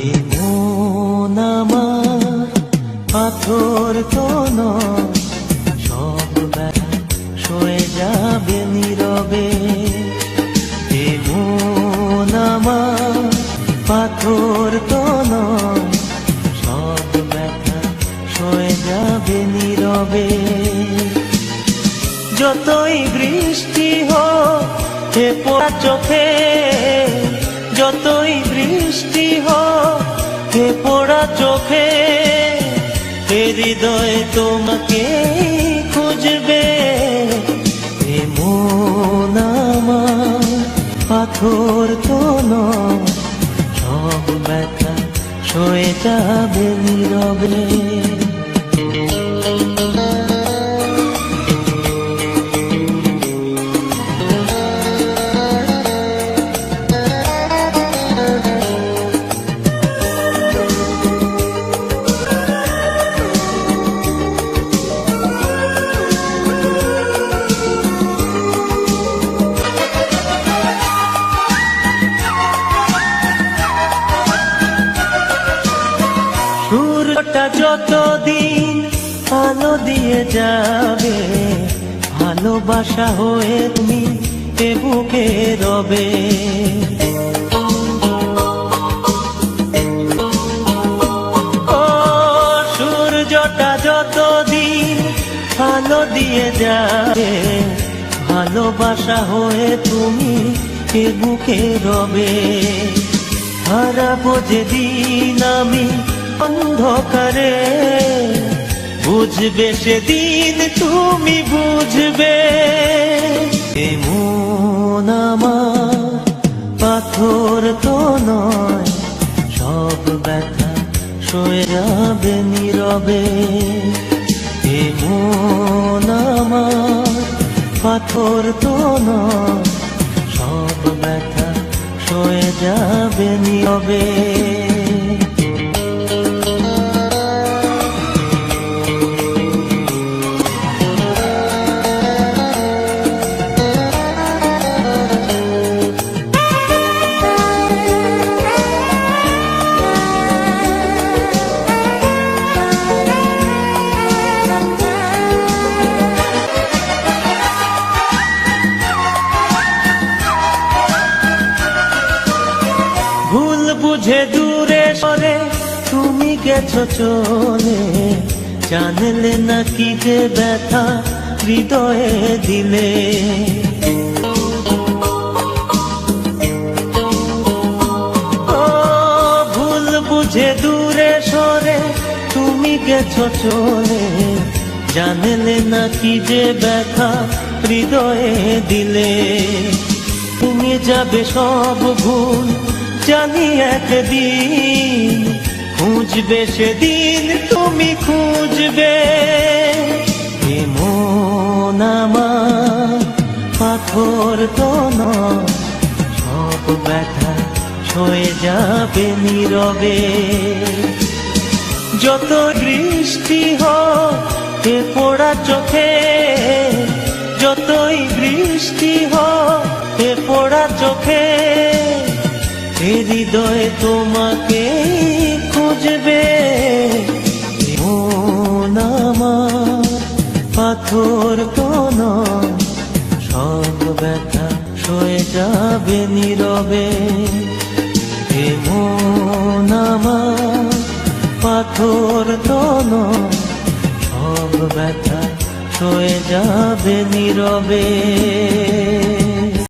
এ মন আমার পাথর তো নয়, সব ব্যথা সয়ে যাবে নীরবে। এ মন আমার পাথর তো নয়, সব ব্যথা সয়ে যাবে নীরবে। যতই বৃষ্টি হোক এ পোড়া চোখে, যতই বৃষ্টি হোক এ পোড়া চোখে, এ হৃদয় তোমাকে খুঁজবে। এ মন আমার পাথর তো নয়, সব ব্যথা সয়ে যাবে নীরবে। সূর্যটা যতদিন আলো দিয়ে যাবে, ভালোবাসা হয়ে তুমি এ বুকে রবে। ও সূর্যটা যতদিন আলো দিয়ে যাবে, ভালোবাসা হয়ে তুমি এ বুকে রবে। হারাবো যেদিন আমি অন্ধকারে, বুঝবে সেদিন তুমি বুঝবে। এ মন আমার পাথর তো নয়, সব ব্যথা সয়ে যাবে নীরবে। এ মন আমার পাথর তো নয়, সব ব্যথা সয়ে যাবে নীরবে। ভুল বুঝে দূরে সরে তুমি গেছো চলে, জানলে না কি যে ব্যথা হৃদয়ে দিলে। ও ভুল বুঝে দূরে সরে তুমি গেছো চলে, জানলে না কি যে ব্যথা হৃদয়ে দিলে। তুমি যাবে সব ভুল জানি একদিন, খুঁজবে সেদিন তুমি খুঁজবে। এ মন আমার পাথর তো নয়, সব ব্যথা সয়ে যাবে নীরবে। যত বৃষ্টি হোক এ পোড়া চোখে, যতই বৃষ্টি হোক এ পোড়া চোখে, এ হৃদয় তোমাকে খুঁজবে। মন আমার পাথর তো নয়, সব ব্যথা সয়ে যাবে নীরবে। এ মন আমার পাথর তো নয়, সব ব্যথা সয়ে যাবে নীরবে।